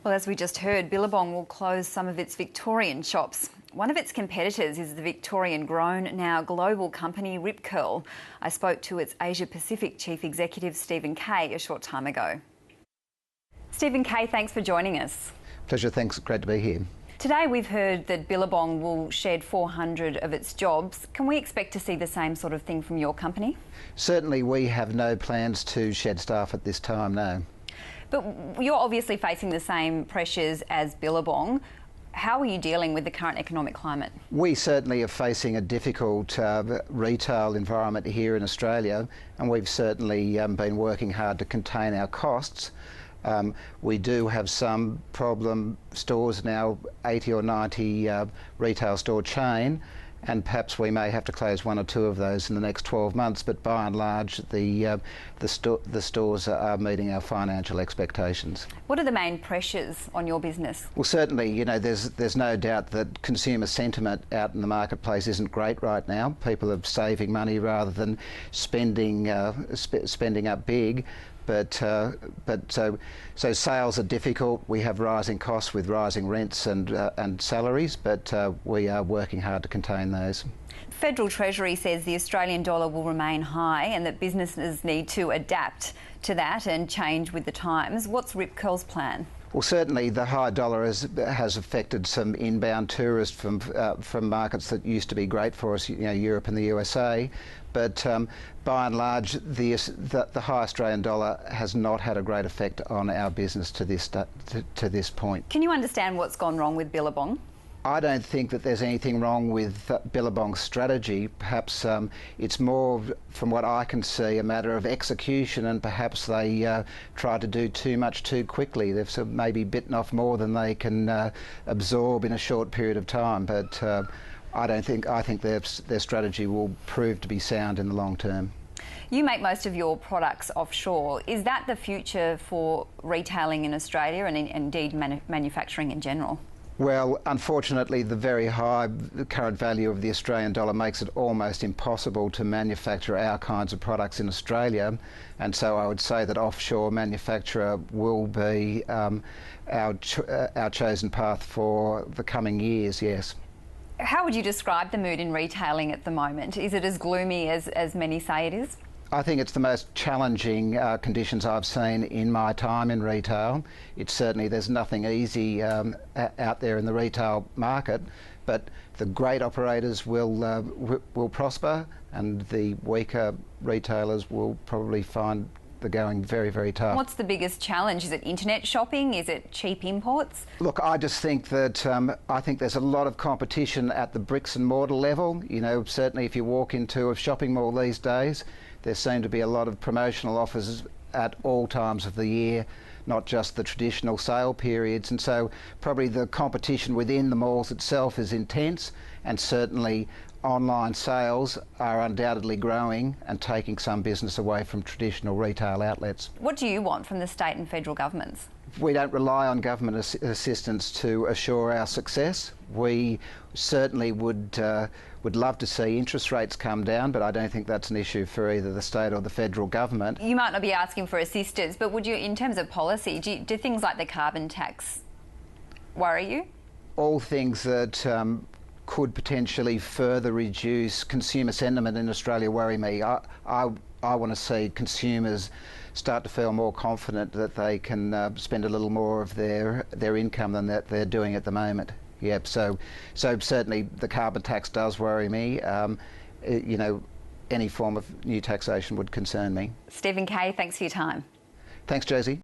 Well, as we just heard, Billabong will close some of its Victorian shops. One of its competitors is the Victorian-grown, now global company Rip Curl. I spoke to its Asia-Pacific Chief Executive Stephen Kay a short time ago. Stephen Kay, thanks for joining us. Pleasure, thanks. Great to be here. Today we've heard that Billabong will shed 400 of its jobs. Can we expect to see the same sort of thing from your company? Certainly we have no plans to shed staff at this time, no. But you're obviously facing the same pressures as Billabong. How are you dealing with the current economic climate? We certainly are facing a difficult retail environment here in Australia, and we've certainly been working hard to contain our costs. We do have some problem stores now, 80 or 90 retail store chain, and perhaps we may have to close one or two of those in the next 12 months, but by and large the stores are meeting our financial expectations. What are the main pressures on your business? Well, certainly, you know, there's no doubt that consumer sentiment out in the marketplace isn't great right now. People are saving money rather than spending up big. So sales are difficult. We have rising costs with rising rents and salaries, but we are working hard to contain those. Federal Treasury says the Australian dollar will remain high and that businesses need to adapt to that and change with the times. What's Rip Curl's plan? Well, certainly the high dollar has affected some inbound tourists from markets that used to be great for us, you know, Europe and the USA. But by and large, the high Australian dollar has not had a great effect on our business to this point. Can you understand what's gone wrong with Billabong? I don't think that there's anything wrong with Billabong's strategy. Perhaps it's more, from what I can see, a matter of execution, and perhaps they try to do too much too quickly. They've sort of maybe bitten off more than they can absorb in a short period of time. But I think their strategy will prove to be sound in the long term. You make most of your products offshore. Is that the future for retailing in Australia and indeed manufacturing in general? Well, unfortunately, the very high current value of the Australian dollar makes it almost impossible to manufacture our kinds of products in Australia, and so I would say that offshore manufacture will be our chosen path for the coming years, yes. How would you describe the mood in retailing at the moment? Is it as gloomy as many say it is? I think it's the most challenging conditions I've seen in my time in retail. It's certainly, there's nothing easy out there in the retail market, but the great operators will prosper, and the weaker retailers will probably find the going very, very tough. What's the biggest challenge? Is it internet shopping? Is it cheap imports? Look, I just think that I think there's a lot of competition at the bricks and mortar level. You know, certainly if you walk into a shopping mall these days, there seem to be a lot of promotional offers at all times of the year, not just the traditional sale periods, and so probably the competition within the malls itself is intense, and certainly online sales are undoubtedly growing and taking some business away from traditional retail outlets. What do you want from the state and federal governments? We don't rely on government assistance to assure our success. We certainly would love to see interest rates come down, but I don't think that's an issue for either the state or the federal government. You might not be asking for assistance, but would you, in terms of policy, do things like the carbon tax worry you? All things that could potentially further reduce consumer sentiment in Australia worry me. I want to see consumers start to feel more confident that they can spend a little more of their income than that they're doing at the moment. Yep. So certainly the carbon tax does worry me. You know, any form of new taxation would concern me. Stephen Kay, thanks for your time. Thanks, Josie.